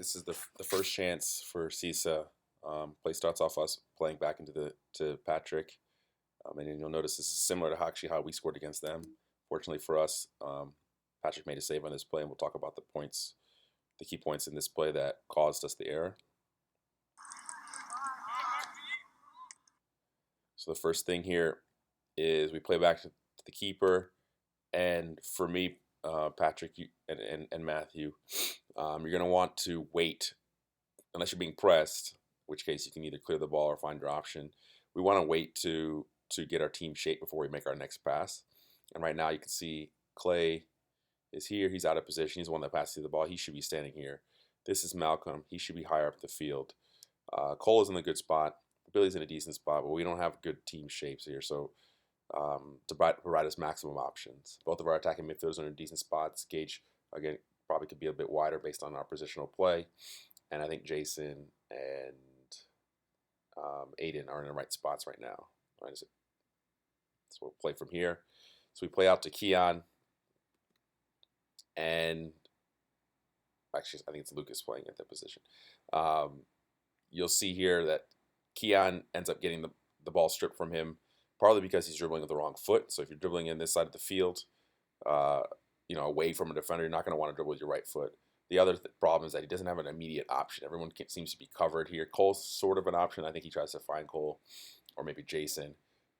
This is the first chance for CESA. Play starts off us playing back into to Patrick, and then you'll notice this is similar to actually how we scored against them. Fortunately for us, Patrick made a save on this play, and we'll talk about the points, the key points in this play that caused us the error. So the first thing here is we play back to the keeper, and for me, Patrick and Matthew, you're gonna want to wait unless you're being pressed, in which case you can either clear the ball or find your option. We want to wait to get our team shape before we make our next pass. And right now you can see Clay is here. He's out of position. He's the one that passes the ball. He should be standing here. This is Malcolm. He should be higher up the field. Cole is in a good spot. Billy's in a decent spot, but we don't have good team shapes here. So to provide us maximum options. Both of our attacking midfielders are in decent spots. Gage, again, probably could be a bit wider based on our positional play. And I think Jason and Aiden are in the right spots right now. Right, so we'll play from here. So we play out to Keon. And actually, I think it's Lucas playing at that position. You'll see here that Keon ends up getting the ball stripped from him, partly because he's dribbling with the wrong foot. So if you're dribbling in this side of the field, away from a defender, you're not going to want to dribble with your right foot. The other problem is that he doesn't have an immediate option. Everyone seems to be covered here. Cole's sort of an option. I think he tries to find Cole or maybe Jason.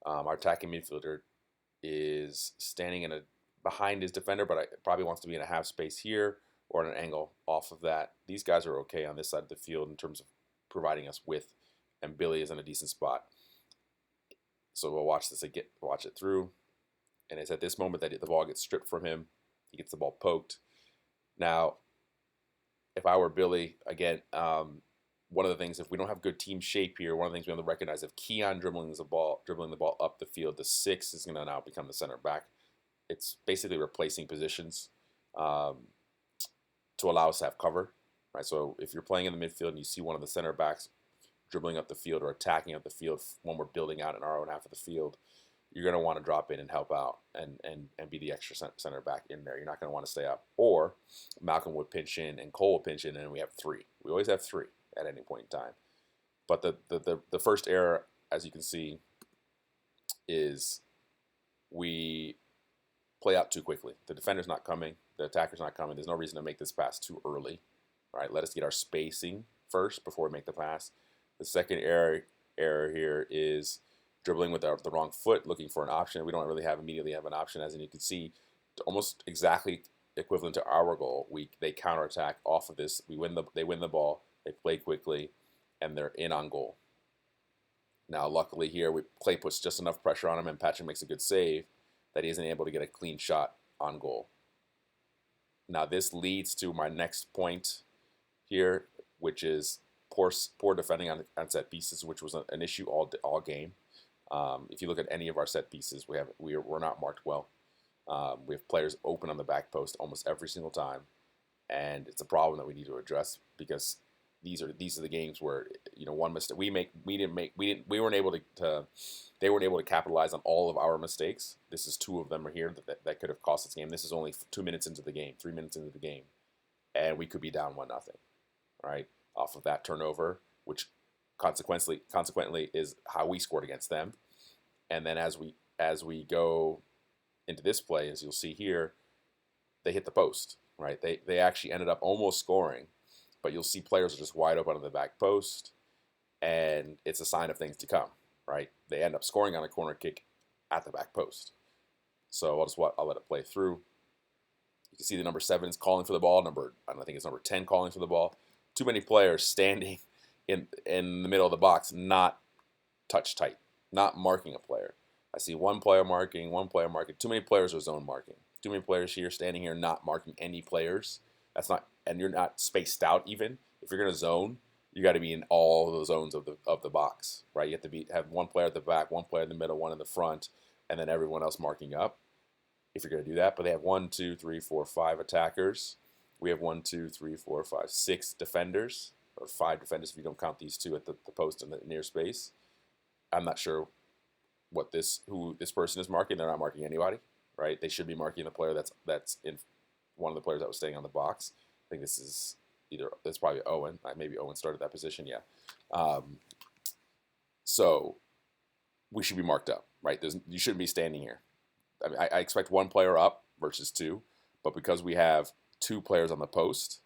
Our attacking midfielder is standing behind his defender, but probably wants to be in a half space here or at an angle off of that. These guys are okay on this side of the field in terms of providing us width, and Billy is in a decent spot. So we'll watch it through, and it's at this moment that the ball gets stripped from him. He gets the ball poked. Now, if I were Billy, again, one of the things, if we don't have good team shape here, one of the things we have to recognize, if Keon dribbling the ball up the field, the 6 is going to now become the center back. It's basically replacing positions to allow us to have cover, right? So if you're playing in the midfield and you see one of the center backs dribbling up the field or attacking up the field when we're building out in our own half of the field, you're going to want to drop in and help out and be the extra center back in there. You're not going to want to stay up. Or Malcolm would pinch in and Cole would pinch in, and we have 3. We always have 3 at any point in time. But the first error, as you can see, is we play out too quickly. The defender's not coming. The attacker's not coming. There's no reason to make this pass too early. Right? Let us get our spacing first before we make the pass. The second error here is dribbling with the wrong foot, looking for an option. We don't really immediately have an option, as you can see, almost exactly equivalent to our goal. They counterattack off of this. They win the ball. They play quickly, and they're in on goal. Now, luckily here, Clay puts just enough pressure on him, and Patrick makes a good save that he isn't able to get a clean shot on goal. Now, this leads to my next point here, which is poor defending on set pieces, which was an issue all game. If you look at any of our set pieces, we're not marked well. We have players open on the back post almost every single time, and it's a problem that we need to address, because these are the games where one mistake we weren't able to they weren't able to capitalize on all of our mistakes. This is 2 of them are here that could have cost us the game. This is only 2 minutes into the game, 3 minutes into the game, and we could be down 1-0, right, off of that turnover, which consequently is how we scored against them. And then as we go into this play, as you'll see here, they hit the post, right? They actually ended up almost scoring, but you'll see players are just wide open on the back post, and it's a sign of things to come, right? They end up scoring on a corner kick at the back post. So I'll let it play through. You can see the number 7 is calling for the ball. I think it's number 10 calling for the ball. Too many players standing in the middle of the box, not touch tight, not marking a player. I see one player marking. Too many players are zone marking. Too many players here standing here not marking any players. And you're not spaced out even. If you're gonna zone, you got to be in all the zones of the box, right? You have to have one player at the back, one player in the middle, one in the front, and then everyone else marking up. If you're gonna do that, but they have 1, 2, 3, 4, 5 attackers. We have 1, 2, 3, 4, 5, 6 defenders, or 5 defenders if you don't count these 2 at the post in the near space. I'm not sure who this person is marking. They're not marking anybody, right? They should be marking the player that's in one of the players that was staying on the box. I think this is either that's probably Owen. Maybe Owen started that position. Yeah. Um, so we should be marked up, right? You shouldn't be standing here. I mean, I expect one player up versus two, but because we have two players on the post,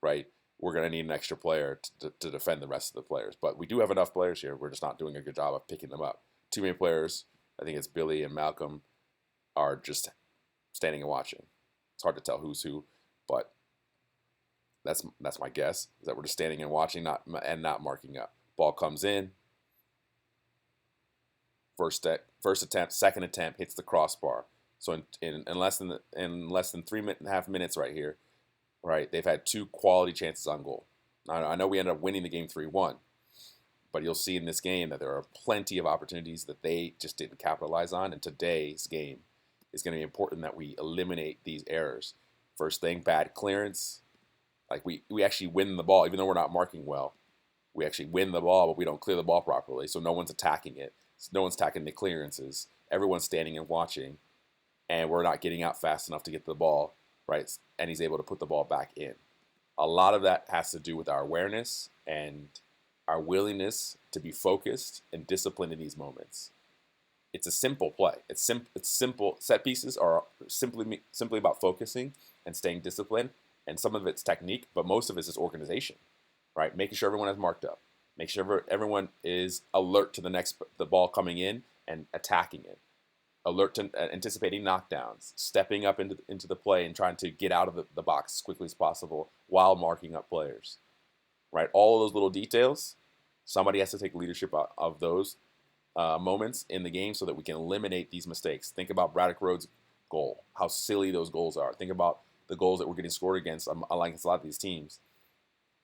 right, we're going to need an extra player to defend the rest of the players. But we do have enough players here. We're just not doing a good job of picking them up. Too many players, I think it's Billy and Malcolm, are just standing and watching. It's hard to tell who's who, but that's my guess, is that we're just standing and watching, not marking up. Ball comes in, first attempt, second attempt hits the crossbar. So in less than 3.5 minutes right here, right, they've had two quality chances on goal. I know we ended up winning the game 3-1, but you'll see in this game that there are plenty of opportunities that they just didn't capitalize on. And today's game is going to be important that we eliminate these errors. First thing, bad clearance. Like we actually win the ball, even though we're not marking well. We actually win the ball, but we don't clear the ball properly. So no one's attacking it. No one's attacking the clearances. Everyone's standing and watching, and we're not getting out fast enough to get the ball, right? And he's able to put the ball back in. A lot of that has to do with our awareness and our willingness to be focused and disciplined in these moments. It's a simple play. It's simple. Set pieces are simply about focusing and staying disciplined, and some of it's technique, but most of it is organization, right? Making sure everyone is marked up. Make sure everyone is alert to the ball coming in and attacking it. Alert to anticipating knockdowns, stepping up into the play and trying to get out of the box as quickly as possible while marking up players, right? All of those little details, somebody has to take leadership of those moments in the game so that we can eliminate these mistakes. Think about Braddock Rhodes' goal, how silly those goals are. Think about the goals that we're getting scored against a lot of these teams.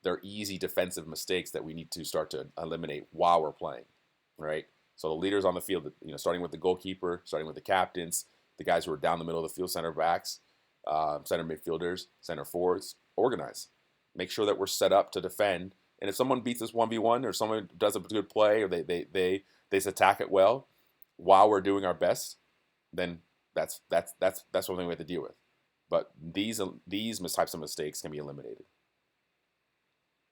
They're easy defensive mistakes that we need to start to eliminate while we're playing, right? So the leaders on the field, starting with the goalkeeper, starting with the captains, the guys who are down the middle of the field, center backs, center midfielders, center forwards, organize. Make sure that we're set up to defend. And if someone beats us 1v1 or someone does a good play or they attack it well while we're doing our best, then that's one thing we have to deal with. But these types of mistakes can be eliminated.